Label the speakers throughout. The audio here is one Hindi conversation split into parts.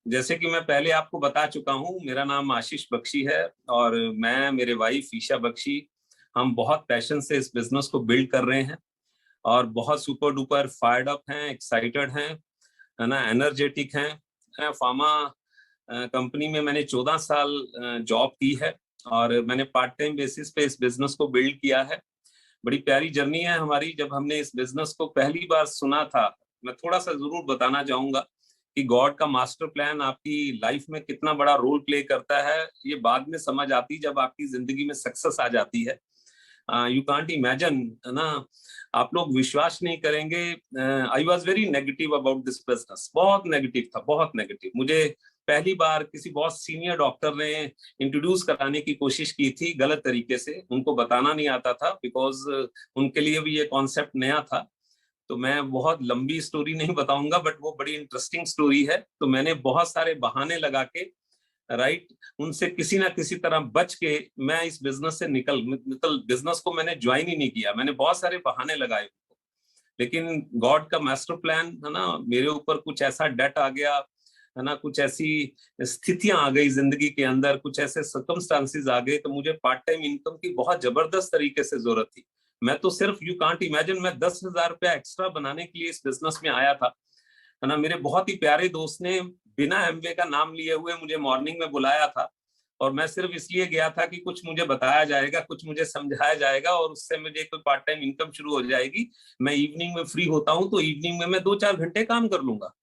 Speaker 1: जैसे कि मैं पहले आपको बता चुका हूँ, मेरा नाम आशीष बख्शी है और मैं, मेरे वाइफ ईशा बख्शी, हम बहुत पैशन से इस बिजनेस को बिल्ड कर रहे हैं और बहुत सुपर डुपर फायर्ड अप हैं, एक्साइटेड हैं, है ना, एनर्जेटिक हैं। फार्मा कंपनी में मैंने 14 साल जॉब की है और मैंने पार्ट टाइम बेसिस पे इस बिजनेस को बिल्ड किया है। बड़ी प्यारी जर्नी है हमारी। जब हमने इस बिजनेस को पहली बार सुना था, मैं थोड़ा सा जरूर बताना चाहूंगा कि गॉड का मास्टर प्लान आपकी लाइफ में कितना बड़ा रोल प्ले करता है, ये बाद में समझ आती जब आपकी जिंदगी में सक्सेस आ जाती है। यू कांट इमेजिन, है ना, आप लोग विश्वास नहीं करेंगे। I was very negative about this business, बहुत नेगेटिव था, बहुत नेगेटिव। मुझे पहली बार किसी बहुत सीनियर डॉक्टर ने इंट्रोड्यूस कराने की कोशिश की थी, गलत तरीके से, उनको बताना नहीं आता था, बिकॉज उनके लिए भी ये कॉन्सेप्ट नया था। तो मैं बहुत लंबी स्टोरी नहीं बताऊंगा, बट वो बड़ी इंटरेस्टिंग स्टोरी है। तो मैंने बहुत सारे बहाने लगा के, राइट, उनसे किसी ना किसी तरह बच के मैं इस बिजनेस से मतलब बिजनेस को मैंने ज्वाइन ही नहीं किया। मैंने बहुत सारे बहाने लगाए, लेकिन गॉड का मास्टर प्लान, है ना, मेरे ऊपर कुछ ऐसा डेट आ गया, है ना, कुछ ऐसी स्थितियां आ गई जिंदगी के अंदर, कुछ ऐसे सर्कमस्टांसिस आ गए, तो मुझे पार्ट टाइम इनकम की बहुत जबरदस्त तरीके से जरूरत थी। मैं तो सिर्फ, यू कांट इमेजिन, मैं 10,000 रुपया एक्स्ट्रा बनाने के लिए इस बिजनेस में आया था, है ना। मेरे बहुत ही प्यारे दोस्त ने बिना एमवे का नाम लिए हुए मुझे मॉर्निंग में बुलाया था और मैं सिर्फ इसलिए गया था कि कुछ मुझे बताया जाएगा, कुछ मुझे समझाया जाएगा और उससे मुझे कोई पार्ट टाइम इनकम शुरू हो जाएगी। मैं इवनिंग में फ्री होता हूँ तो इवनिंग में मैं 2-4 घंटे काम कर लूंगा।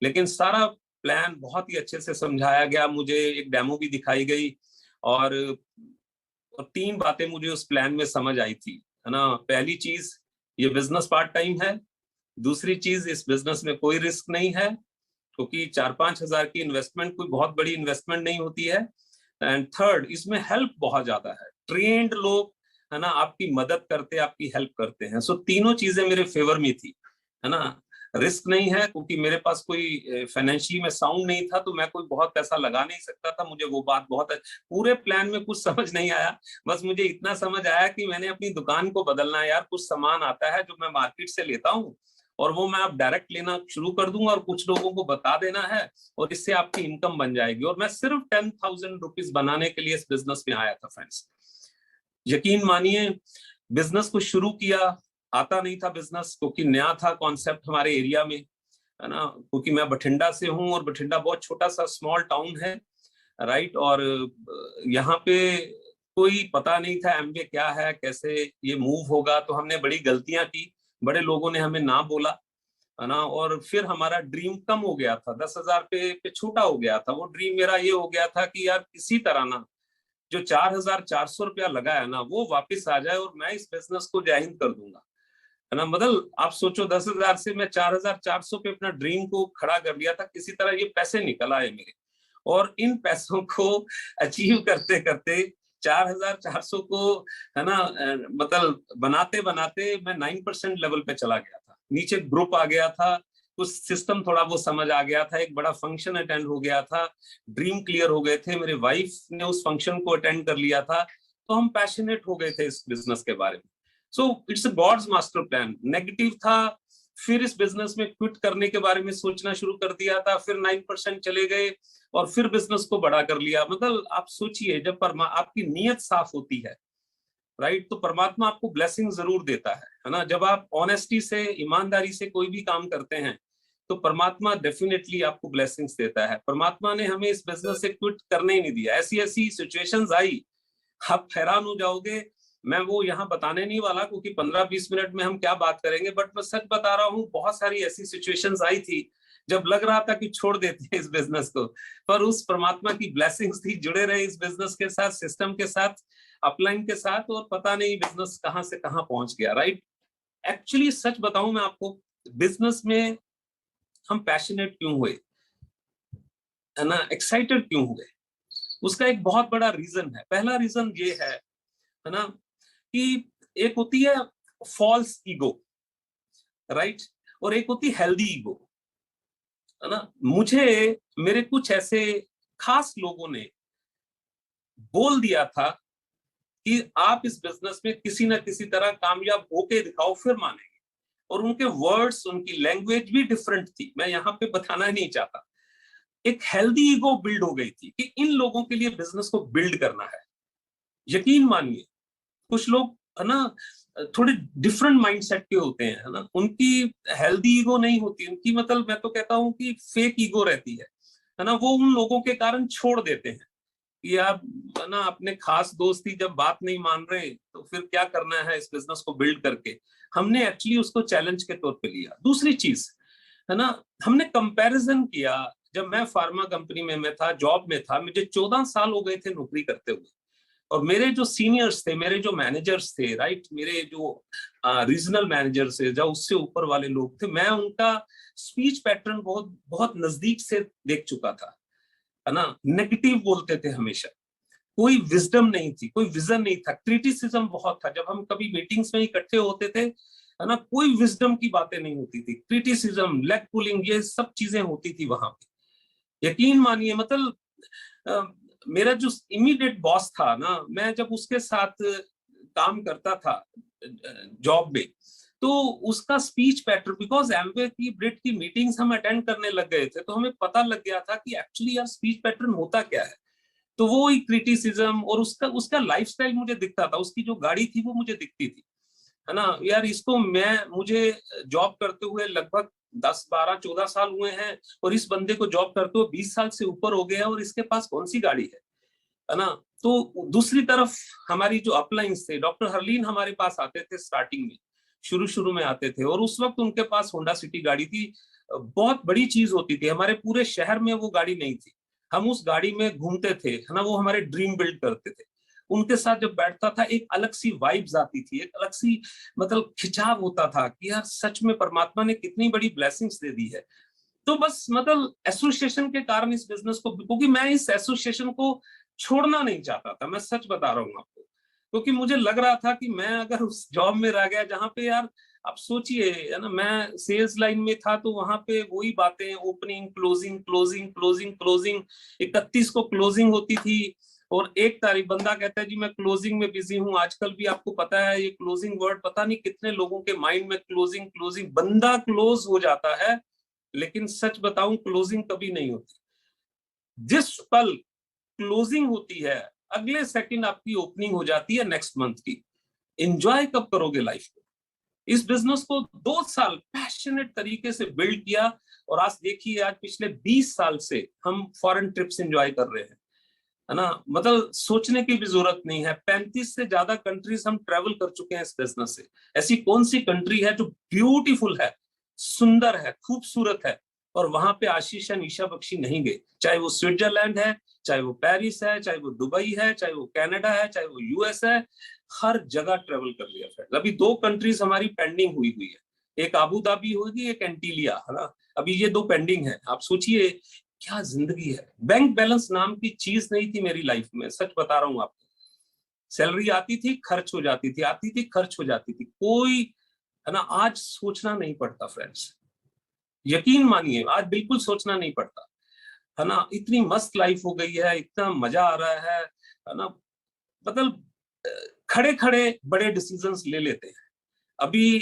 Speaker 1: लेकिन सारा प्लान बहुत ही अच्छे से समझाया गया मुझे, एक डेमो भी दिखाई गई और 3 बातें मुझे उस प्लान में समझ आई थी, है ना। पहली चीज, ये बिजनेस पार्ट टाइम है। दूसरी चीज, इस बिजनेस में कोई रिस्क नहीं है, क्योंकि 4-5 हजार की इन्वेस्टमेंट कोई बहुत बड़ी इन्वेस्टमेंट नहीं होती है। एंड थर्ड, इसमें हेल्प बहुत ज्यादा है, ट्रेन्ड लोग, है ना, आपकी मदद करते, आपकी हेल्प करते हैं। सो तीनों चीजें मेरे फेवर में थी, है ना। रिस्क नहीं है क्योंकि मेरे पास कोई फाइनेंशियली में साउंड नहीं था, तो मैं कोई बहुत पैसा लगा नहीं सकता था। मुझे वो बात बहुत पूरे प्लान में कुछ समझ नहीं आया। बस मुझे इतना समझ आया कि मैंने अपनी दुकान को बदलना है यार। कुछ सामान आता है जो मैं मार्केट से लेता हूँ और वो मैं अब डायरेक्ट लेना शुरू कर दूंगा और कुछ लोगों को बता देना है और इससे आपकी इनकम बन जाएगी। और मैं सिर्फ 10,000 रुपीज बनाने के लिए इस बिजनेस में आया था फ्रेंड्स। यकीन मानिए, बिजनेस को शुरू किया, आता नहीं था बिजनेस, क्योंकि नया था कॉन्सेप्ट हमारे एरिया में, है ना। क्योंकि मैं बठिंडा से हूँ और बठिंडा बहुत छोटा सा स्मॉल टाउन है, राइट। और यहाँ पे कोई पता नहीं था एमबीए क्या है, कैसे ये मूव होगा। तो हमने बड़ी गलतियां की, बड़े लोगों ने हमें ना बोला, है ना। और फिर हमारा ड्रीम कम हो गया था, 10,000 पे छोटा हो गया था। वो ड्रीम मेरा ये हो गया था कि यार किसी तरह ना जो 4,400 रुपया लगा है ना, वो वापस आ जाए और मैं इस बिजनेस को जय हिंद कर दूंगा, है ना। मतलब आप सोचो, 10,000 से मैं 4,400 पे अपना ड्रीम को खड़ा कर लिया था। किसी तरह ये पैसे निकल आए मेरे, और इन पैसों को अचीव करते करते 4,400 को, है ना, मतलब बनाते बनाते मैं 9% लेवल पे चला गया था। नीचे ग्रुप आ गया था, कुछ सिस्टम थोड़ा वो समझ आ गया था, एक बड़ा फंक्शन अटेंड हो गया था, ड्रीम क्लियर हो गए थे, मेरे वाइफ ने उस फंक्शन को अटेंड कर लिया था। तो हम पैशनेट हो गए थे इस बिजनेस के बारे में। So it's a God's master plan. Negative था, फिर इस बिजनेस में क्विट करने के बारे में सोचना शुरू कर दिया था, फिर 9% चले गए और फिर बिजनेस को बड़ा कर लिया। मतलब आप सोचिए, जब आपकी नीयत साफ होती है, राइट, तो परमात्मा आपको ब्लेसिंग जरूर देता है ना। जब आप ऑनेस्टी से, ईमानदारी से कोई भी काम करते हैं तो परमात्मा डेफिनेटली आपको ब्लेसिंग्स देता है। परमात्मा ने हमें इस बिजनेस से क्विट करने ही नहीं दिया। ऐसी ऐसी सिचुएशंस आई, आप हैरान हो जाओगे। मैं वो यहाँ बताने नहीं वाला, क्योंकि 15-20 मिनट में हम क्या बात करेंगे, बट मैं सच बता रहा हूँ, बहुत सारी ऐसी सिचुएशंस आई थी जब लग रहा था कि छोड़ देते हैं इस बिजनेस को, पर उस परमात्मा की ब्लेसिंग्स थी, जुड़े रहे इस बिजनेस के साथ, सिस्टम के साथ, अपलाइन के साथ, और पता नहीं बिजनेस कहाँ से कहाँ पहुंच गया, राइट। एक्चुअली सच बताऊं मैं आपको, बिजनेस में हम पैशनेट क्यों हुए, है ना, एक्साइटेड क्यों हुए, उसका एक बहुत बड़ा रीजन है। पहला रीजन ये है ना, कि एक होती है फॉल्स ईगो, राइट, और एक होती है हेल्दी ईगो, है ना। मुझे मेरे कुछ ऐसे खास लोगों ने बोल दिया था कि आप इस बिजनेस में किसी ना किसी तरह कामयाब होके दिखाओ, फिर मानेंगे। और उनके वर्ड्स, उनकी लैंग्वेज भी डिफरेंट थी, मैं यहाँ पे बताना नहीं चाहता। एक हेल्दी ईगो बिल्ड हो गई थी कि इन लोगों के लिए बिजनेस को बिल्ड करना है। यकीन मानिए कुछ लोग है ना थोड़े डिफरेंट माइंडसेट के होते हैं, है ना, उनकी हेल्दी ईगो नहीं होती, उनकी मतलब मैं तो कहता हूँ कि फेक ईगो रहती है ना, वो उन लोगों के कारण छोड़ देते हैं कि यार है ना अपने खास दोस्त ही जब बात नहीं मान रहे तो फिर क्या करना है इस बिजनेस को बिल्ड करके। हमने एक्चुअली उसको चैलेंज के तौर पे लिया। दूसरी चीज है ना, हमने कंपैरिजन किया। जब मैं फार्मा कंपनी में मैं था, जॉब में था, मुझे 14 साल हो गए थे नौकरी करते हुए, और मेरे जो सीनियर्स थे, मेरे जो मैनेजर्स थे, राइट, मेरे जो रीजनल मैनेजर्स थे, जो उससे ऊपर वाले लोग थे, मैं उनका स्पीच पैटर्न बहुत बहुत नजदीक से देख चुका था, है ना। नेगेटिव बोलते थे हमेशा, कोई विजडम नहीं थी, कोई विजन नहीं था, क्रिटिसिज्म बहुत था। जब हम कभी मीटिंग्स में इकट्ठे होते थे, है ना, कोई विजडम की बातें नहीं होती थी, क्रिटिसिज्म, लेग पुलिंग, ये सब चीजें होती थी वहां पे। यकीन मानिए मतलब मेरा जो इमीडिएट बॉस था ना, मैं जब उसके साथ काम करता था जॉब में, तो उसका स्पीच पैटर्न, बिकॉज एमवे की ब्रिट की मीटिंग्स हम अटेंड करने लग गए थे, तो हमें पता लग गया था कि एक्चुअली यार स्पीच पैटर्न होता क्या है। तो वो ही क्रिटिसिज्म, और उसका उसका लाइफस्टाइल मुझे दिखता था, उसकी जो गाड़ी थी वो मुझे दिखती थी, है ना। यार इसको मुझे जॉब करते हुए लगभग 10 12 14 साल हुए हैं, और इस बंदे को जॉब करते हुए 20 साल से ऊपर हो गया, और इसके पास कौन सी गाड़ी है ना। तो दूसरी तरफ हमारी जो अपलाइंस थे, डॉक्टर हरलीन हमारे पास आते थे स्टार्टिंग में, शुरू शुरू में आते थे, और उस वक्त उनके पास होंडा सिटी गाड़ी थी। बहुत बड़ी चीज होती थी, हमारे पूरे शहर में वो गाड़ी नहीं थी, हम उस गाड़ी में घूमते थे, है ना, वो हमारे ड्रीम बिल्ड करते थे। उनके साथ जब बैठता था एक अलग सी वाइब्स आती थी, एक अलग सी मतलब खिंचाव होता था कि यार सच में परमात्मा ने कितनी बड़ी ब्लेसिंग्स दे दी है। तो बस मतलब एसोसिएशन के कारण इस बिजनेस को, क्योंकि मैं इस एसोसिएशन को छोड़ना नहीं चाहता था, मैं सच बता रहा हूँ आपको, क्योंकि मुझे लग रहा था कि मैं अगर उस जॉब में रह गया जहां पे यार, आप सोचिए, है ना, मैं सेल्स लाइन में था, तो वहां पे वही बातें, opening closing closing closing closing, 31 को क्लोजिंग होती थी, और 1 तारीख बंदा कहता है जी मैं क्लोजिंग में बिजी हूँ। आजकल भी आपको पता है ये क्लोजिंग वर्ड, पता नहीं कितने लोगों के माइंड में क्लोजिंग क्लोजिंग, बंदा क्लोज हो जाता है, लेकिन सच बताऊं क्लोजिंग कभी नहीं होती। जिस पल क्लोजिंग होती है, अगले सेकंड आपकी ओपनिंग हो जाती है नेक्स्ट मंथ की। एंजॉय कब करोगे लाइफ को। इस बिजनेस को 2 साल पैशनेट तरीके से बिल्ड किया, और आज देखिए, आज पिछले 20 साल से हम फॉरेन ट्रिप्स एंजॉय कर रहे हैं, है ना। मतलब सोचने की भी जरूरत नहीं है, 35 से ज्यादा कंट्रीज हम ट्रेवल कर चुके हैं इस बिजनेस से। ऐसी कौन सी कंट्री है जो ब्यूटीफुल है, सुंदर है, खूबसूरत है, और वहां पे आशीष या निशा बख्शी नहीं गए। चाहे वो स्विट्जरलैंड है, चाहे वो पेरिस है, चाहे वो दुबई है, चाहे वो कनाडा है, चाहे वो यूएस है, हर जगह ट्रेवल कर लिया फ्रेंड। अभी 2 कंट्रीज हमारी पेंडिंग हुई हुई है, एक आबू धाबी होगी, एक एंटीलिया, है ना। अभी ये 2 पेंडिंग है। आप सोचिए क्या जिंदगी है। बैंक बैलेंस नाम की चीज नहीं थी मेरी लाइफ में, सच बता रहा हूं आपको। सैलरी आती थी, खर्च हो जाती थी, आती थी, खर्च हो जाती थी, कोई, है ना, आज सोचना नहीं पड़ता फ्रेंड्स। यकीन मानिए आज बिल्कुल सोचना नहीं पड़ता, है ना। इतनी मस्त लाइफ हो गई है, इतना मजा आ रहा है ना। मतलब खड़े खड़े बड़े डिसीजंस ले लेते हैं। अभी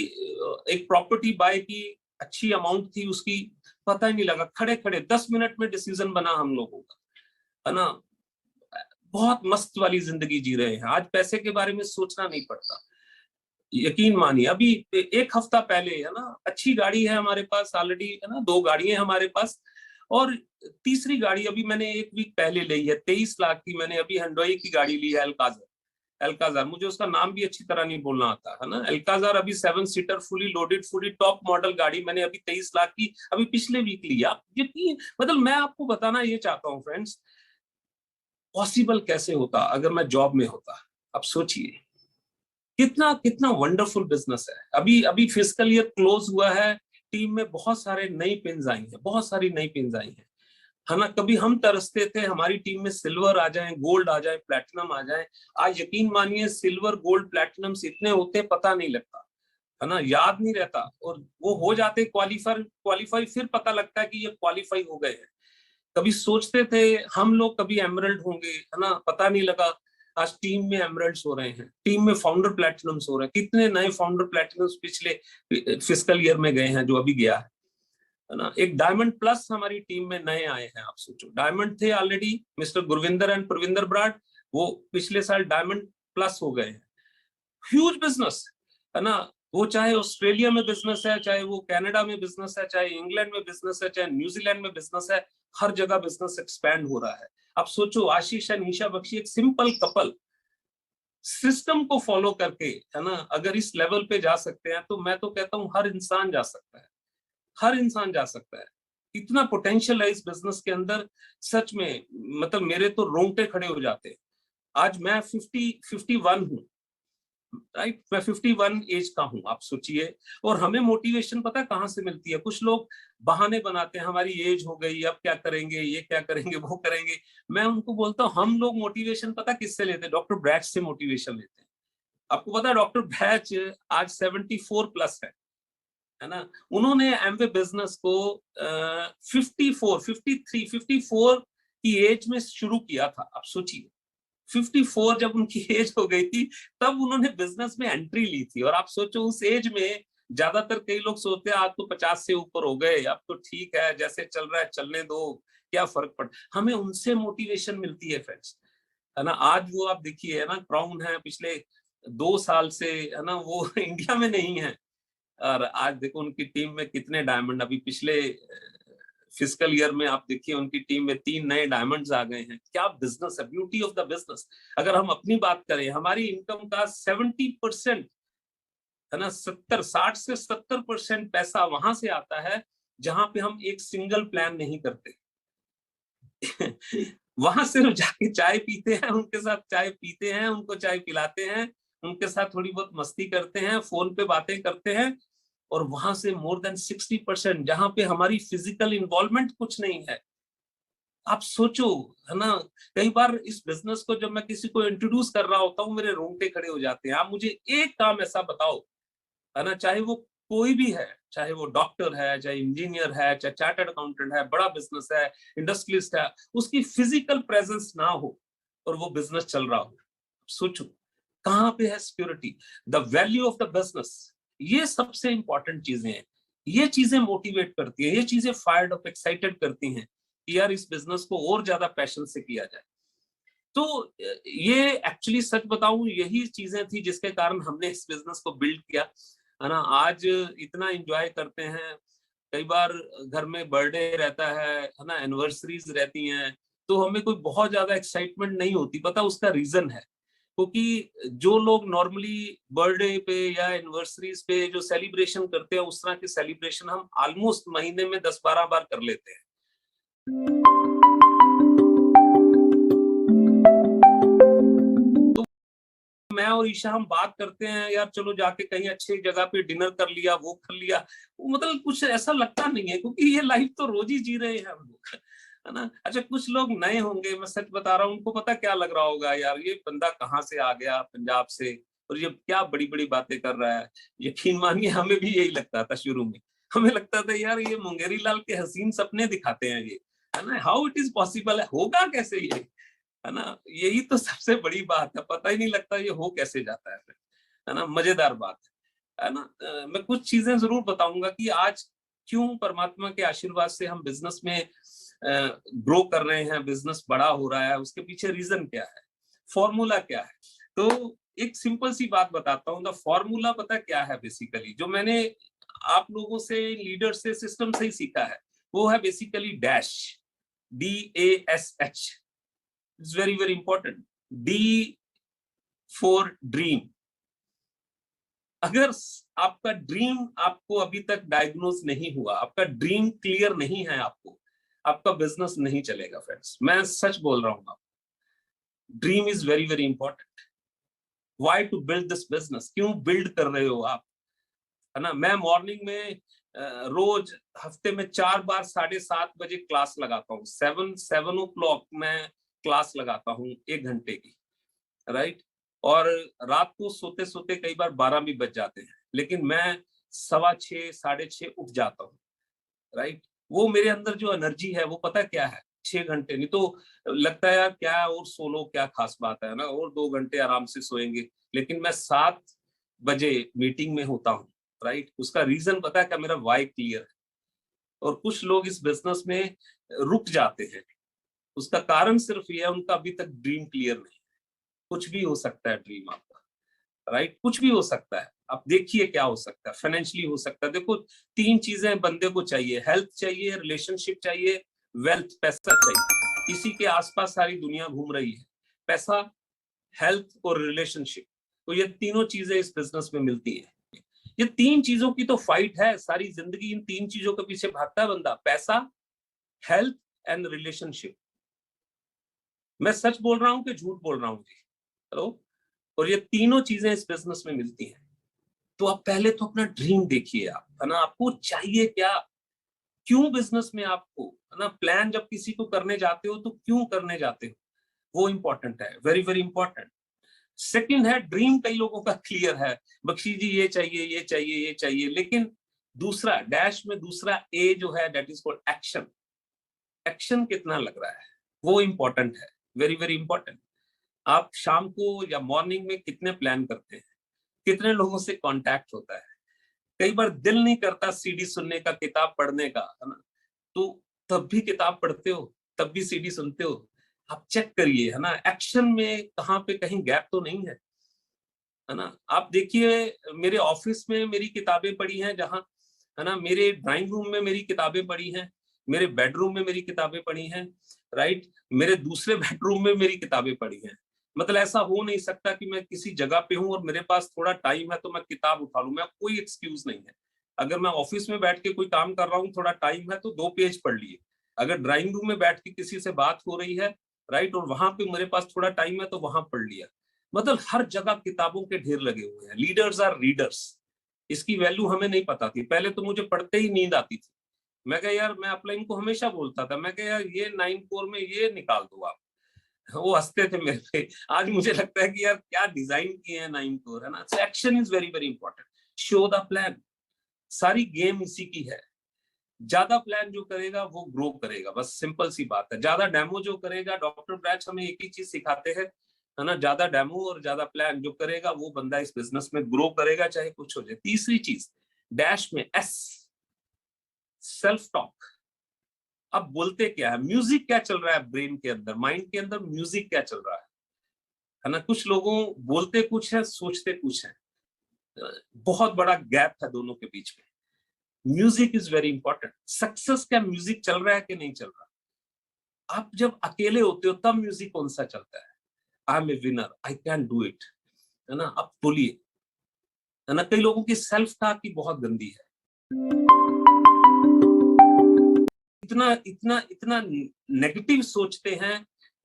Speaker 1: एक प्रॉपर्टी बाय की, अच्छी अमाउंट थी उसकी, पता ही नहीं लगा, खड़े खड़े 10 मिनट में डिसीजन बना हम लोगों का, है ना। बहुत मस्त वाली जिंदगी जी रहे हैं, आज पैसे के बारे में सोचना नहीं पड़ता। यकीन मानिए अभी 1 हफ्ता पहले, है ना, अच्छी गाड़ी है हमारे पास ऑलरेडी, है ना, 2 गाड़ियां हमारे पास, और तीसरी गाड़ी अभी मैंने 1 वीक पहले ली है, 23 लाख की मैंने अभी हंडोई की गाड़ी ली है, अल्काजर। अल्काजार, मुझे उसका नाम भी अच्छी तरह नहीं बोलना आता, है ना। अल्काजार अभी 7 seater fully loaded, fully top model गाड़ी मैंने अभी 23 लाख की अभी पिछले वीक ली। आप यकीन, मतलब मैं आपको बताना ये चाहता हूँ फ्रेंड्स, पॉसिबल कैसे होता अगर मैं जॉब में होता। आप सोचिए कितना कितना वंडरफुल बिजनेस है। अभी अभी फिस्कल ईयर क्लोज हुआ है, टीम में बहुत सारे नई पिन्स आई हैं, बहुत सारी नई पिन्स आई हैं, है ना। कभी हम तरसते थे हमारी टीम में सिल्वर आ जाए, गोल्ड आ जाए, प्लैटिनम आ जाए। आज यकीन मानिए सिल्वर गोल्ड प्लैटिनम इतने होते पता नहीं लगता, है ना, याद नहीं रहता, और वो हो जाते क्वालिफाई क्वालिफाई, फिर पता लगता है कि ये क्वालिफाई हो गए हैं। कभी सोचते थे हम लोग कभी एमरल्ड होंगे, है ना, पता नहीं लगा। आज टीम में एमरल्ड्स हो रहे हैं, टीम में फाउंडर प्लैटिनम्स हो रहे हैं। कितने नए फाउंडर प्लैटिनम्स पिछले फिस्कल ईयर में गए हैं जो अभी गया है। है ना। एक डायमंड प्लस हमारी टीम में नए आए हैं, आप सोचो, डायमंड थे already mister Gurvinder and Pravinder Brar, वो पिछले साल डायमंड प्लस हो गए हैं। ह्यूज बिजनेस, है ना। वो चाहे ऑस्ट्रेलिया में बिजनेस है, चाहे वो कनाडा में बिजनेस है, चाहे इंग्लैंड में बिजनेस है, चाहे न्यूजीलैंड में बिजनेस है, हर जगह बिजनेस एक्सपैंड हो रहा है। अब सोचो, आशीष एंड ईशा बख्शी एक सिंपल कपल सिस्टम को फॉलो करके, है ना, अगर इस लेवल पे जा सकते हैं, तो मैं तो कहता हूं हर इंसान जा सकता है, हर इंसान जा सकता है। इतना पोटेंशियल है इस बिजनेस के अंदर, सच में, मतलब मेरे तो रोंगटे खड़े हो जाते हैं। आज मैं 51 हूँ, राइट, मैं 51 एज का हूं, आप सोचिए। और हमें मोटिवेशन पता है कहां से मिलती है? कुछ लोग बहाने बनाते हैं, हमारी एज हो गई, अब क्या करेंगे, ये क्या करेंगे, वो करेंगे। मैं उनको बोलता हूँ, हम लोग मोटिवेशन पता किससे लेते हैं? डॉक्टर ब्रैच से मोटिवेशन लेते हैं। आपको पता है डॉक्टर ब्रैच आज 74 प्लस है ना। उन्होंने एमवे बिजनेस को 54, 53, 54 की एज में शुरू किया था। आप सोचिए, 54 जब उनकी एज हो गई थी, तब उन्होंने बिजनेस में एंट्री ली थी। और आप सोचो, उस एज में ज्यादातर कई लोग सोचते हैं आज तो 50 से ऊपर हो गए, अब तो ठीक है, जैसे चल रहा है चलने दो, क्या फर्क पड़। हमें उनसे मोटिवेशन मिलती है फ्रेंड्स, है ना। आज वो आप देखिए, है ना, क्राउन है पिछले 2 साल से, है ना, वो इंडिया में नहीं है। और आज देखो उनकी टीम में कितने डायमंड, अभी पिछले फिजिकल ईयर में आप देखिए उनकी टीम में 3 नए डायमंड्स आ गए हैं। क्या बिजनेस है, ब्यूटी ऑफ द बिजनेस। अगर हम अपनी बात करें, हमारी इनकम का 70%, है ना, 60 से 70% पैसा वहां से आता है जहां पे हम एक सिंगल प्लान नहीं करते। वहां सिर्फ जाके चाय पीते हैं, उनके साथ चाय पीते हैं, उनको चाय पिलाते हैं, उनके साथ थोड़ी बहुत मस्ती करते हैं, फोन पे बातें करते हैं। और वहां से मोर देन 60%, जहां पे हमारी फिजिकल इन्वॉल्वमेंट कुछ नहीं है। आप सोचो, है ना। कई बार इस बिजनेस को जब मैं किसी को इंट्रोड्यूस कर रहा होता हूँ, मेरे रोंगटे खड़े हो जाते हैं। आप मुझे एक काम ऐसा बताओ, है ना, चाहे वो कोई भी है, चाहे वो डॉक्टर है, चाहे इंजीनियर है, चाहे चार्टर्ड अकाउंटेंट है, बड़ा बिजनेस है, इंडस्ट्रियलिस्ट है, उसकी फिजिकल प्रेजेंस ना हो और वो बिजनेस चल रहा हो, सोचो कहां पे है security, the value of the business. ये सबसे इंपॉर्टेंट चीजें हैं। ये चीजें मोटिवेट करती है, ये चीजें फायर्ड अप, एक्साइटेड करती हैं कि यार इस बिजनेस को और ज्यादा पैशन से किया जाए। तो ये एक्चुअली सच बताऊं, यही चीजें थी जिसके कारण हमने इस बिजनेस को बिल्ड किया, है ना। आज इतना एंजॉय करते हैं। कई बार घर में बर्थडे रहता है ना, एनिवर्सरीज रहती हैं, तो हमें कोई बहुत ज्यादा एक्साइटमेंट नहीं होती। पता उसका रीजन है, क्योंकि जो लोग नॉर्मली बर्थडे पे या एनिवर्सरीज पे जो सेलिब्रेशन करते हैं, उस तरह के सेलिब्रेशन हम ऑलमोस्ट महीने में 10-12 बार कर लेते हैं। मैं और ईशा हम बात करते हैं, यार चलो जाके कहीं अच्छी जगह पे डिनर कर लिया, वो कर लिया, मतलब कुछ ऐसा लगता नहीं है, क्योंकि ये लाइफ तो रोज ही जी रहे हैं हम लोग, है ना। अच्छा, कुछ लोग नए होंगे, मैं सच बता रहा हूँ, उनको पता क्या लग रहा होगा, यार ये बंदा कहाँ से आ गया पंजाब से, और ये क्या बड़ी बड़ी बातें कर रहा है। यकीन मानिए, हमें भी यही लगता था शुरू में। हमें लगता था यार ये मुंगेरी लाल के हसीन सपने दिखाते हैं ये, है ना, हाउ इट इज पॉसिबल, है, होगा कैसे ये, है ना। यही तो सबसे बड़ी बात है, पता ही नहीं लगता ये हो कैसे जाता है फिर, है ना। मजेदार बात है ना। मैं कुछ चीजें जरूर बताऊंगा कि आज क्यों परमात्मा के आशीर्वाद से हम बिजनेस में ग्रो कर रहे हैं, बिजनेस बड़ा हो रहा है, उसके पीछे रीजन क्या है, फॉर्मूला क्या है। तो एक सिंपल सी बात बताता हूँ, द फॉर्मूला पता क्या है बेसिकली, जो मैंने आप लोगों से, लीडर से, सिस्टम से ही सीखा है, वो है basically dash, DASH। It's very very important. D for dream. अगर आपका ड्रीम आपको अभी तक डायग्नोज नहीं हुआ, आपका ड्रीम क्लियर नहीं है आपको, आपका बिजनेस नहीं चलेगा फ्रेंड्स, मैं सच बोल रहा हूँ। Dream is very very important. Why to build this business, क्यों बिल्ड कर रहे हो आप, है ना। मैं मॉर्निंग में रोज हफ्ते में 4 बार 7:30 बजे क्लास लगाता हूँ, 7 मैं क्लास लगाता हूँ 1 घंटे की, राइट। और रात को सोते सोते कई बार 12 भी बज जाते हैं, लेकिन मैं 6:15, 6:30 उठ जाता हूँ, राइट। वो मेरे अंदर जो एनर्जी है, वो पता क्या है, 6 घंटे नहीं तो लगता है यार क्या और सो लो, क्या खास बात है ना, और 2 घंटे आराम से सोएंगे। लेकिन मैं 7 बजे मीटिंग में होता हूँ, राइट। उसका रीजन पता है क्या, मेरा वाई क्लियर है। और कुछ लोग इस बिजनेस में रुक जाते हैं। उसका कारण सिर्फ ये है, उनका अभी तक ड्रीम क्लियर नहीं। कुछ भी हो सकता है ड्रीम आपका, राइट? कुछ भी हो सकता है। आप देखिए क्या हो सकता है, फाइनेंशियली हो सकता है। देखो, 3 चीजें बंदे को चाहिए, हेल्थ चाहिए, रिलेशनशिप चाहिए, वेल्थ, पैसा चाहिए। इसी के आसपास सारी दुनिया घूम रही है, पैसा, हेल्थ और रिलेशनशिप। तो ये तीनों चीजें इस बिजनेस में मिलती है। ये 3 चीजों की तो फाइट है, सारी जिंदगी इन 3 चीजों के पीछे भागता है बंदा, पैसा, हेल्थ एंड रिलेशनशिप। मैं सच बोल रहा हूं कि झूठ बोल रहा हूं जी? हेलो? और ये तीनों चीजें इस बिजनेस में मिलती हैं। तो आप पहले तो अपना ड्रीम देखिए, आप, है ना, आपको चाहिए क्या, क्यों बिजनेस में आपको, है ना, प्लान जब किसी को करने जाते हो तो क्यों करने जाते हो, वो इंपॉर्टेंट है, वेरी वेरी इंपॉर्टेंट। सेकंड है, ड्रीम कई लोगों का क्लियर है, बख्शी जी ये चाहिए, ये चाहिए, ये चाहिए, लेकिन दूसरा डैश में दूसरा ए जो है, that is called action. Action कितना लग रहा है, वो इंपॉर्टेंट है, वेरी वेरी इंपॉर्टेंट। आप शाम को या मॉर्निंग में कितने प्लान करते हैं, कितने लोगों से कांटेक्ट होता है? कई बार दिल नहीं करता सीडी सुनने का, किताब पढ़ने का, है ना, तो तब भी किताब पढ़ते हो, तब भी सीडी सुनते हो। आप चेक करिए, है ना, एक्शन में कहाँ पे कहीं गैप तो नहीं है ना? आप देखिए, मेरे ऑफिस में मेरी किताबें पड़ी हैं जहां, है ना, मेरे ड्राइंग रूम में मेरी किताबें पड़ी हैं, मेरे बेडरूम में मेरी किताबें पड़ी हैं, राइट, मेरे दूसरे बेडरूम में मेरी किताबें पड़ी हैं। मतलब ऐसा हो नहीं सकता कि मैं किसी जगह पे हूं और मेरे पास थोड़ा टाइम है तो मैं किताब उठा लूं, मैं कोई एक्सक्यूज नहीं है। अगर मैं ऑफिस में बैठ के कोई काम कर रहा हूँ, थोड़ा टाइम है तो 2 पेज पढ़ लिए। अगर ड्राइंग रूम में बैठ के किसी से बात हो रही है, राइट, और वहां पे मेरे पास थोड़ा टाइम है तो वहां पढ़ लिया। मतलब हर जगह किताबों के ढेर लगे हुए हैं। Leaders are readers. इसकी वैल्यू हमें नहीं पता थी, पहले तो मुझे पढ़ते ही नींद आती थी। मैं कहा यार, मैं अपलाइन को हमेशा बोलता था, मैं कहा यार ये 9 कोर में ये निकाल दो आप। वो हंसते थे मेरे पे। आज मुझे लगता है कि यार क्या डिजाइन किए हैं 9 कोर, है ना? So action is very very important. Show the plan. सारी गेम इसी की है। ज्यादा प्लान जो करेगा वो ग्रो करेगा, बस सिंपल सी बात है। ज्यादा डेमो जो करेगा, डॉक्टर ब्रैच हमें एक ही चीज सिखाते हैं, है ना, ज्यादा डेमो और ज्यादा प्लान जो करेगा वो बंदा इस बिजनेस में ग्रो करेगा, चाहे कुछ हो जाए। तीसरी चीज डैश में एस, सेल्फ टॉक। अब बोलते क्या है, म्यूजिक क्या चल रहा है ब्रेन के अंदर, माइंड के अंदर म्यूजिक क्या चल रहा है ना? कुछ लोगों बोलते कुछ है, सोचते कुछ है। बहुत बड़ा गैप है दोनों के बीच में। Music is very important. Success का म्यूजिक चल रहा है कि नहीं चल रहा? आप जब अकेले होते हो तब म्यूजिक कौन सा चलता है? I am a winner, I can do it, है ना? आप बोलिए, है ना? कई लोगों की सेल्फ टॉक की बहुत गंदी है। इतना इतना इतना नेगेटिव सोचते हैं,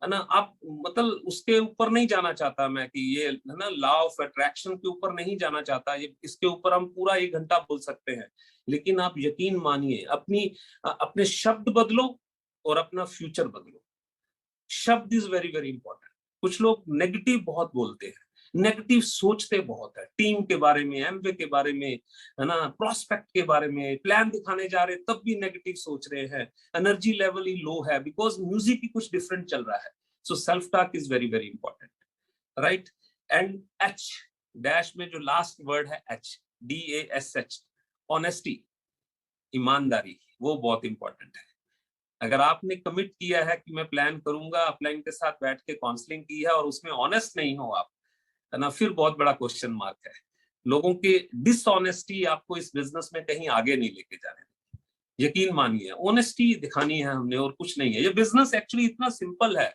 Speaker 1: है ना? आप मतलब उसके ऊपर नहीं जाना चाहता मैं, कि ये, है ना, लॉ ऑफ अट्रैक्शन के ऊपर नहीं जाना चाहता। ये इसके ऊपर हम पूरा 1 घंटा बोल सकते हैं। लेकिन आप यकीन मानिए, अपने शब्द बदलो और अपना फ्यूचर बदलो। शब्द इज वेरी वेरी इंपॉर्टेंट। कुछ लोग नेगेटिव बहुत बोलते हैं, नेगेटिव सोचते बहुत है, टीम के बारे में, एमवे के बारे में, है ना, प्रोस्पेक्ट के बारे में, प्लान दिखाने जा रहे तब भी नेगेटिव सोच रहे हैं। एनर्जी लेवल ही लो है, बिकॉज म्यूजिक ही कुछ डिफरेंट चल रहा है। So self talk is very very important, right? And H, dash में जो लास्ट वर्ड है एच, DASH, ऑनेस्टी, ईमानदारी, वो बहुत इंपॉर्टेंट है। अगर आपने कमिट किया है कि मैं प्लान करूंगा, अपलाइन के साथ बैठ के काउंसलिंग की है और उसमें ऑनेस्ट नहीं हो आप, है ना, फिर बहुत बड़ा क्वेश्चन मार्क है। लोगों की डिसऑनेस्टी आपको इस बिजनेस में कहीं आगे नहीं लेके जाने। यकीन मानिए, ऑनेस्टी दिखानी है हमने और कुछ नहीं है। ये बिजनेस एक्चुअली इतना सिंपल है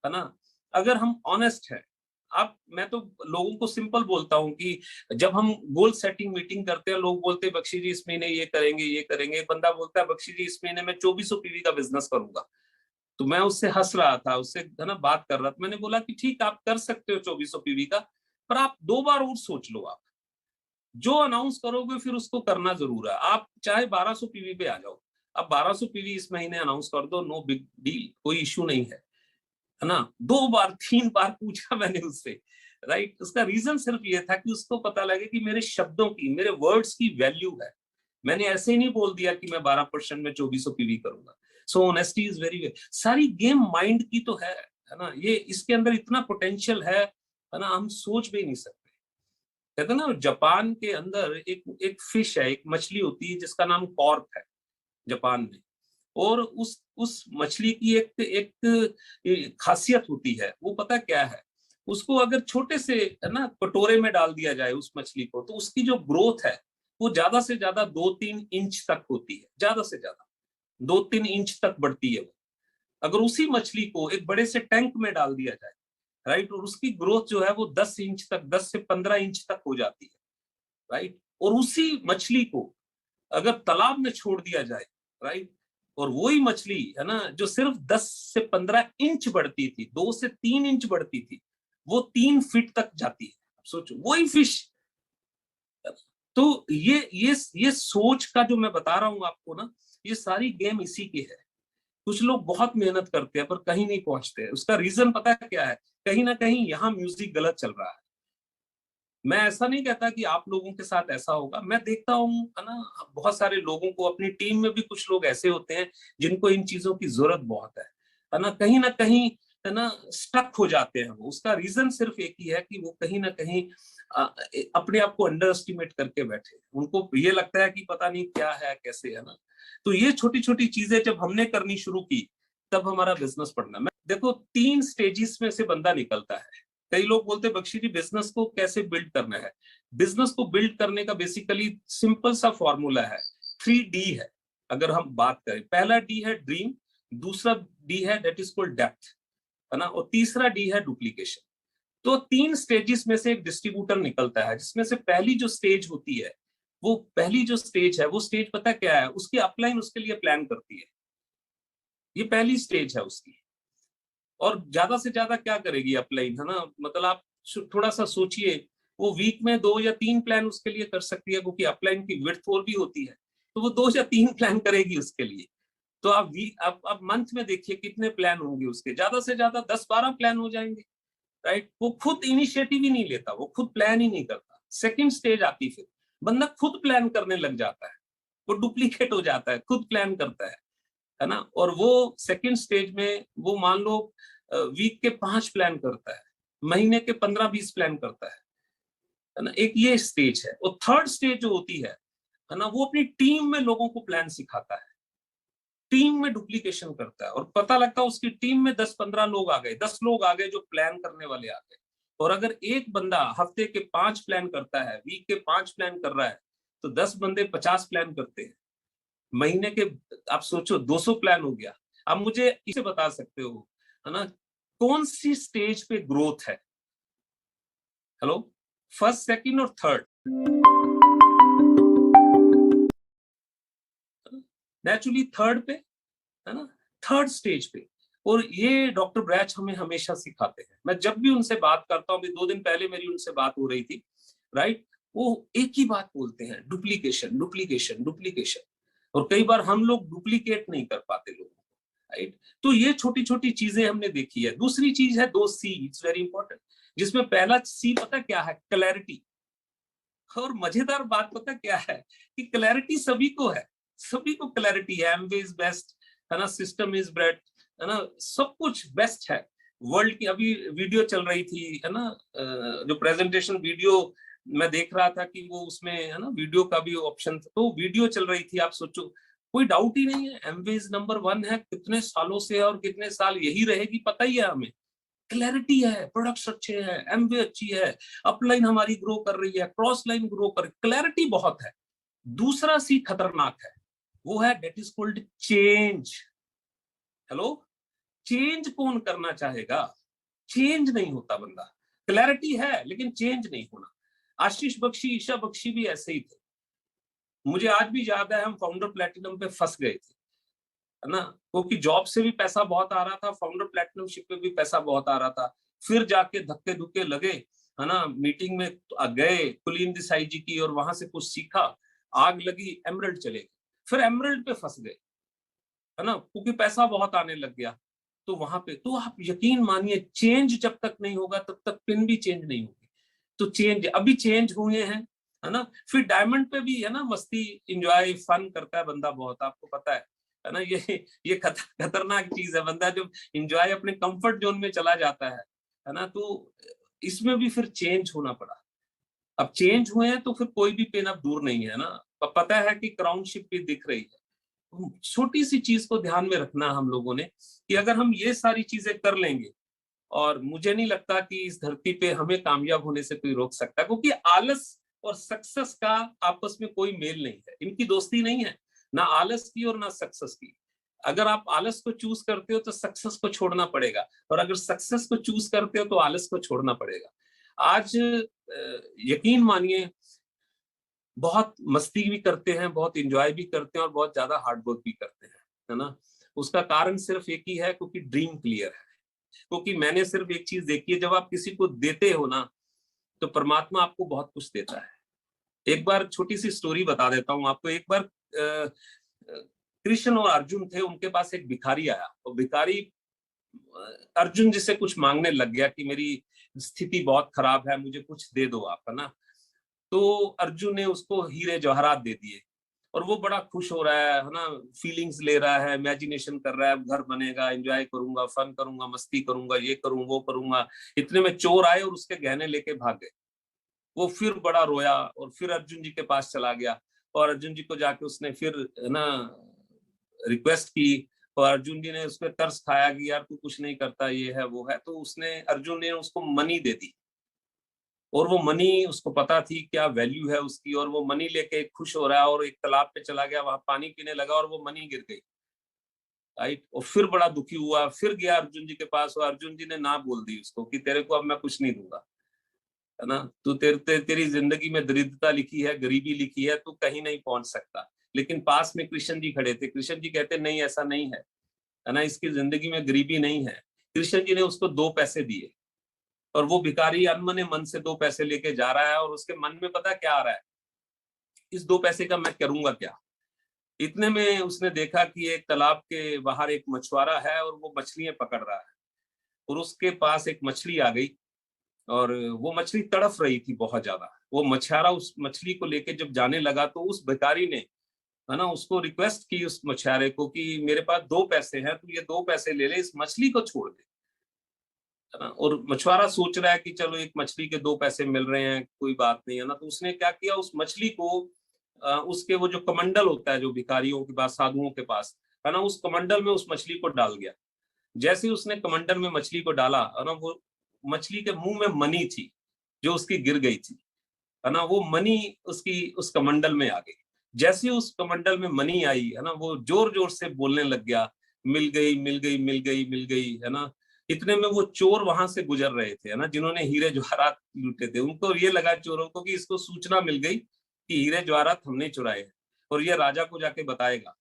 Speaker 1: ना? अगर हम ऑनेस्ट है, आप, मैं तो लोगों को सिंपल बोलता हूं कि जब हम गोल सेटिंग मीटिंग करते हैं, लोग बोलते हैं बख्शी जी इस महीने ये करेंगे, ये करेंगे। एक बंदा बोलता है बख्शी जी इस महीने में 2400 पीवी का बिजनेस करूंगा। तो मैं उससे हंस रहा था, उससे, है ना, बात कर रहा था। मैंने बोला कि ठीक, आप कर सकते हो 2400 पीवी का, पर आप 2 बार और सोच लो। आप जो अनाउंस करोगे फिर उसको करना जरूर है। आप चाहे 1200 पीवी पे आ जाओ, अब 1200 पीवी इस महीने अनाउंस कर दो, नो बिग डील, कोई इश्यू नहीं है ना? 2 बार 3 बार पूछा मैंने उससे, राइट? उसका रीजन सिर्फ ये था कि उसको पता लगे कि मेरे शब्दों की, मेरे वर्ड्स की वैल्यू है। मैंने ऐसे ही नहीं बोल दिया कि मैं 12% में 2400 पीवी करूंगा। सो ऑनेस्टी इज वेरी, सारी गेम माइंड की तो है ना? ये इसके अंदर इतना पोटेंशियल है ना, हम सोच भी नहीं सकते। कहते हैं ना, जापान के अंदर एक एक फिश है, एक मछली होती है जिसका नाम कॉर्क है। जापान में। और उस मछली की एक खासियत होती है, वो पता क्या है, उसको अगर छोटे से है ना कटोरे में डाल दिया जाए उस मछली को, तो उसकी जो ग्रोथ है वो ज्यादा से ज्यादा 2-3 इंच तक होती है, ज्यादा से ज्यादा 2-3 इंच तक बढ़ती है वो। अगर उसी मछली को एक बड़े से टैंक में डाल दिया जाए, राइट, और उसकी ग्रोथ जो है वो 10 इंच तक, 10 से 15 इंच तक हो जाती है, राइट। और उसी मछली को अगर तालाब में छोड़ दिया जाए, राइट, और वही मछली है ना जो सिर्फ 10 से 15 इंच बढ़ती थी, 2 से 3 इंच बढ़ती थी, वो 3 फीट तक जाती है। सोचो, वही फिश। तो ये सोच का जो मैं बता रहा हूं आपको ना, ये सारी गेम इसी की है। कुछ लोग बहुत मेहनत करते हैं पर कहीं नहीं पहुंचते। उसका रीजन पता है क्या है? कहीं ना कहीं यहाँ म्यूजिक गलत चल रहा है। मैं ऐसा नहीं कहता कि आप लोगों के साथ ऐसा होगा, मैं देखता हूँ है ना, बहुत सारे लोगों को अपनी टीम में भी कुछ लोग ऐसे होते हैं जिनको इन चीजों की जरूरत बहुत है ना कहीं है ना स्टक हो जाते हैं। वो उसका रीजन सिर्फ एक ही है कि वो कहीं ना कहीं अपने आप को अंडर एस्टिमेट करके बैठे। उनको ये लगता है कि पता नहीं क्या है कैसे, है ना। तो ये छोटी छोटी चीजें जब हमने करनी शुरू की, तब हमारा बिजनेस बढ़ना। मैं देखो 3 स्टेजेस में से बंदा निकलता है। कई लोग बोलते हैं बख्शी जी बिजनेस को कैसे बिल्ड करना है। बिजनेस को बिल्ड करने का बेसिकली सिंपल सा फॉर्मूला है, 3D है। अगर हम बात करें, पहला डी है ड्रीम, दूसरा डी है दैट इज कॉल्ड डेप्थ, है ना, और तीसरा डी है डुप्लीकेशन। तो 3 स्टेजेस में से एक डिस्ट्रीब्यूटर निकलता है, जिसमें से पहली जो स्टेज होती है, वो पहली जो स्टेज है, वो स्टेज पता क्या है, उसकी अपलाइन उसके लिए प्लान करती है। ये पहली स्टेज है उसकी। और ज्यादा से ज्यादा क्या करेगी अपलाइन, है ना, मतलब आप थोड़ा सा सोचिए, वो वीक में 2 या 3 प्लान उसके लिए कर सकती है, क्योंकि अपलाइन की विड्थ और भी होती है। तो वो 2 या 3 प्लान करेगी उसके लिए। तो आप वीक आप मंथ में देखिए कितने प्लान होंगे उसके, ज्यादा से ज्यादा 10-12 प्लान हो जाएंगे, राइट। वो खुद इनिशिएटिव ही नहीं लेता, वो खुद प्लान ही नहीं करता। सेकंड स्टेज आती, फिर बंदा खुद प्लान करने लग जाता है, वो डुप्लीकेट हो जाता है, खुद प्लान करता है ना। और वो सेकंड स्टेज में वो मान लो वीक के 5 प्लान करता है, महीने के 15-20 प्लान करता है ना। एक ये स्टेज है। और थर्ड स्टेज जो होती है ना, वो अपनी टीम में लोगों को प्लान सिखाता है, टीम में डुप्लीकेशन करता है, और पता लगता है उसकी टीम में 10-15 लोग आ गए, 10 लोग आ गए जो प्लान करने वाले आ गए। और अगर एक बंदा हफ्ते के 5 प्लान करता है, वीक के 5 प्लान कर रहा है, तो 10 बंदे 50 प्लान करते हैं, महीने के आप सोचो 200 प्लान हो गया। आप मुझे इसे बता सकते हो, है ना, कौन सी स्टेज पे ग्रोथ है? हेलो, फर्स्ट, सेकंड और थर्ड? नेचुरली थर्ड पे, है ना, थर्ड स्टेज पे। और ये डॉक्टर ब्रैच हमें हमेशा सिखाते हैं। मैं जब भी उनसे बात करता हूँ, अभी 2 दिन पहले मेरी उनसे बात हो रही थी, राइट, वो एक ही बात बोलते हैं, डुप्लीकेशन डुप्लीकेशन डुप्लीकेशन। और कई बार हम लोग डुप्लीकेट नहीं कर पाते लोगों को, राइट। तो ये छोटी छोटी चीजें हमने देखी है। दूसरी चीज है 2 सी, इट्स वेरी इंपॉर्टेंट, जिसमें पहला सी पता क्या है? क्लैरिटी। और मजेदार बात पता क्या है, कि क्लैरिटी सभी को है, सभी को क्लैरिटी है। एमवे इज बेस्ट, है ना, सिस्टम इज ब्रेड, है ना, सब कुछ बेस्ट है। वर्ल्ड की अभी वीडियो चल रही थी, है ना, जो प्रेजेंटेशन वीडियो मैं देख रहा था, कि वो उसमें है ना वीडियो का भी ऑप्शन था, तो वीडियो चल रही थी। आप सोचो, कोई डाउट ही नहीं है, एमवे इज नंबर 1 है, कितने सालों से, और कितने साल यही रहेगी, पता ही है हमें। क्लैरिटी है, प्रोडक्ट्स अच्छे हैं, एमवे अच्छी है, अपलाइन हमारी ग्रो कर रही है, क्रॉस लाइन ग्रो कर, क्लैरिटी बहुत है। दूसरा सी खतरनाक है, वो है that is called change. Hello, change कौन करना चाहेगा? चेंज नहीं होता बंदा। क्लैरिटी है लेकिन चेंज नहीं होना। आशीष बख्शी, ईशा बख्शी भी ऐसे ही थे। मुझे आज भी याद है, हम फाउंडर प्लेटिनम पे फंस गए थे, है ना, क्योंकि जॉब से भी पैसा बहुत आ रहा था, फाउंडर प्लेटिनम शिप पे भी पैसा बहुत आ रहा था। फिर जाके धक्के धुक्के लगे, है ना, मीटिंग में गए कुलीन देसाई जी की, और वहां से कुछ सीखा, आग लगी, एमरल्ड चले गए। फिर एमरल्ड पे फंस गए, है ना, क्योंकि पैसा बहुत आने लग गया। तो वहां पे तो आप यकीन मानिए, चेंज जब तक नहीं होगा तब तक पिन भी चेंज नहीं होगी। तो चेंज अभी चेंज हुए हैं, है ना। फिर डायमंड पे भी है ना, मस्ती, इंजॉय, फन करता है बंदा बहुत, आपको पता है ना। ये खतरनाक चीज है, बंदा जब इंजॉय अपने कंफर्ट जोन में चला जाता है ना। तो इसमें भी फिर चेंज होना पड़ा। अब चेंज हुए हैं तो फिर कोई भी पेन अब दूर नहीं है ना। पता है कि क्राउन शिप भी दिख रही है, छोटी सी चीज को ध्यान में रखना हम लोगों ने कि अगर हम ये सारी चीजें कर लेंगे, और मुझे नहीं लगता कि इस धरती पे हमें कामयाब होने से कोई रोक सकता, क्योंकि आलस और सक्सेस का आपस में कोई मेल नहीं है, इनकी दोस्ती नहीं है, ना आलस की और ना सक्सेस की। अगर आप आलस को चूज करते हो तो सक्सेस को छोड़ना पड़ेगा, और अगर सक्सेस को चूज करते हो तो आलस को छोड़ना पड़ेगा। आज यकीन मानिए, बहुत मस्ती भी करते हैं, बहुत इंजॉय भी करते हैं, और बहुत ज्यादा हार्ड वर्क भी करते हैं, है ना। उसका कारण सिर्फ एक ही है, क्योंकि ड्रीम क्लियर है। क्योंकि मैंने सिर्फ एक चीज देखी है, जब आप किसी को देते हो ना, तो परमात्मा आपको बहुत कुछ देता है। एक बार छोटी सी स्टोरी बता देता हूँ आपको। एक बार कृष्ण और अर्जुन थे, उनके पास एक भिखारी आया, और भिखारी अर्जुन जी से कुछ मांगने लग गया कि मेरी स्थिति बहुत खराब है, मुझे कुछ दे दो आप, है ना। तो अर्जुन ने उसको हीरे जवाहरात दे दिए, और वो बड़ा खुश हो रहा है ना, फीलिंग्स ले रहा है, इमेजिनेशन कर रहा है, घर बनेगा, एंजॉय करूंगा, फन करूंगा, मस्ती करूंगा, ये करूंगा, वो करूंगा। इतने में चोर आए और उसके गहने लेके भाग गए। वो फिर बड़ा रोया, और फिर अर्जुन जी के पास चला गया, और अर्जुन जी को जाके उसने फिर ना रिक्वेस्ट की, और अर्जुन जी ने उस पर तरस खाया कि यार तू कुछ नहीं करता, ये है वो है। तो उसने अर्जुन ने उसको मनी दे दी, और वो मनी उसको पता थी क्या वैल्यू है उसकी, और वो मनी लेके खुश हो रहा है, और एक तालाब पे चला गया, वहां पानी पीने लगा, और वो मनी गिर गई। राइट। और फिर बड़ा दुखी हुआ, फिर गया अर्जुन जी के पास, और अर्जुन जी ने ना बोल दी उसको कि तेरे को अब मैं कुछ नहीं दूंगा, है ना। तू तेरी जिंदगी में दरिद्रता लिखी है, गरीबी लिखी है, तू कहीं नहीं पहुंच सकता। लेकिन पास में कृष्ण जी खड़े थे, कृष्ण जी कहते नहीं ऐसा नहीं है ना, इसकी जिंदगी में गरीबी नहीं है। कृष्ण जी ने उसको 2 पैसे दिए, और वो भिखारी अनमने मन से 2 पैसे लेके जा रहा है, और उसके मन में पता क्या आ रहा है, इस 2 पैसे का मैं करूंगा क्या। इतने में उसने देखा कि एक तालाब के बाहर एक मछुआरा है, और वो मछलियां पकड़ रहा है, और उसके पास एक मछली आ गई, और वो मछली तड़फ रही थी बहुत ज्यादा। वो मछुआरा उस मछली को लेके जब जाने लगा, तो उस भिखारी ने, है ना, उसको रिक्वेस्ट की उस मछुआरे को कि मेरे पास 2 पैसे हैं, तू ये 2 पैसे ले ले, इस मछली को छोड़ दे, है ना। और मछुआरा सोच रहा है कि चलो एक मछली के 2 पैसे मिल रहे हैं, कोई बात नहीं, है ना। तो उसने क्या किया, उस मछली को उसके वो जो कमंडल होता है जो भिखारियों के पास, साधुओं के पास, है ना, उस कमंडल में उस मछली को डाल गया। जैसे ही उसने कमंडल में मछली को डाला, है ना, वो मछली के मुंह में मनी थी जो उसकी गिर गई थी, है ना। वो मनी उसकी उस कमंडल में आ गई। जैसे ही उस कमंडल में मनी आई, है ना, वो जोर जोर से बोलने लग गया, मिल गई, मिल गई, मिल गई, मिल गई, है ना। इतने में वो चोर वहां से गुजर रहे थे, है ना, जिन्होंने हीरे जवाहरात लूटे थे। उनको ये लगा चोरों को कि इसको सूचना मिल गई कि हीरे जवाहरात हमने चुराए हैं, और ये राजा को जाके बताएगा।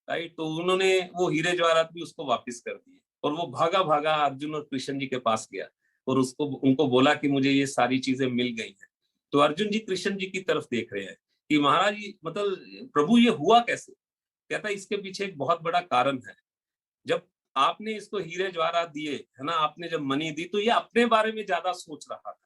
Speaker 1: राइट। तो उन्होंने वो हीरे जवाहरात भी उसको वापस कर दिए, और वो भागा भागा अर्जुन और कृष्ण जी के पास गया, और उसको उनको बोला कि मुझे ये सारी चीजें मिल गई हैं। तो अर्जुन जी कृष्ण जी की तरफ देख रहे हैं कि महाराज ये मतलब प्रभु ये हुआ कैसे। कहता है इसके पीछे एक बहुत बड़ा कारण है। जब आपने इसको हीरे जवाहरात दिए, है ना, आपने जब मनी दी, तो ये अपने बारे में ज्यादा सोच रहा था,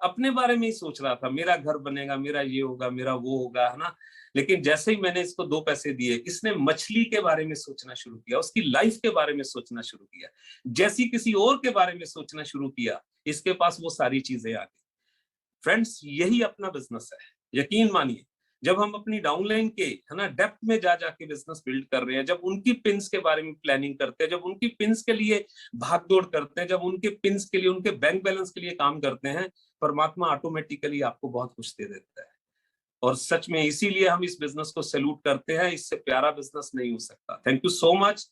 Speaker 1: अपने बारे में ही सोच रहा था, मेरा घर बनेगा, मेरा ये होगा, मेरा वो होगा, है ना। लेकिन जैसे ही मैंने इसको 2 पैसे दिए, इसने मछली के बारे में सोचना शुरू किया, उसकी लाइफ के बारे में सोचना शुरू किया, जैसी किसी और के बारे में सोचना शुरू किया, इसके पास वो सारी चीजें आ गई। फ्रेंड्स, यही अपना बिजनेस है। यकीन मानिए, जब हम अपनी डाउनलाइन के, है ना, डेप्थ में जा जाके बिजनेस बिल्ड कर रहे हैं, जब उनकी पिंस के बारे में प्लानिंग करते हैं, जब उनकी पिंस के लिए भागदौड़ करते हैं, जब उनके पिंस के लिए, उनके बैंक बैलेंस के लिए काम करते हैं, परमात्मा ऑटोमेटिकली आपको बहुत कुछ दे देता है। और सच में इसीलिए हम इस बिजनेस को सैल्यूट करते हैं, इससे प्यारा बिजनेस नहीं हो सकता। Thank you so much.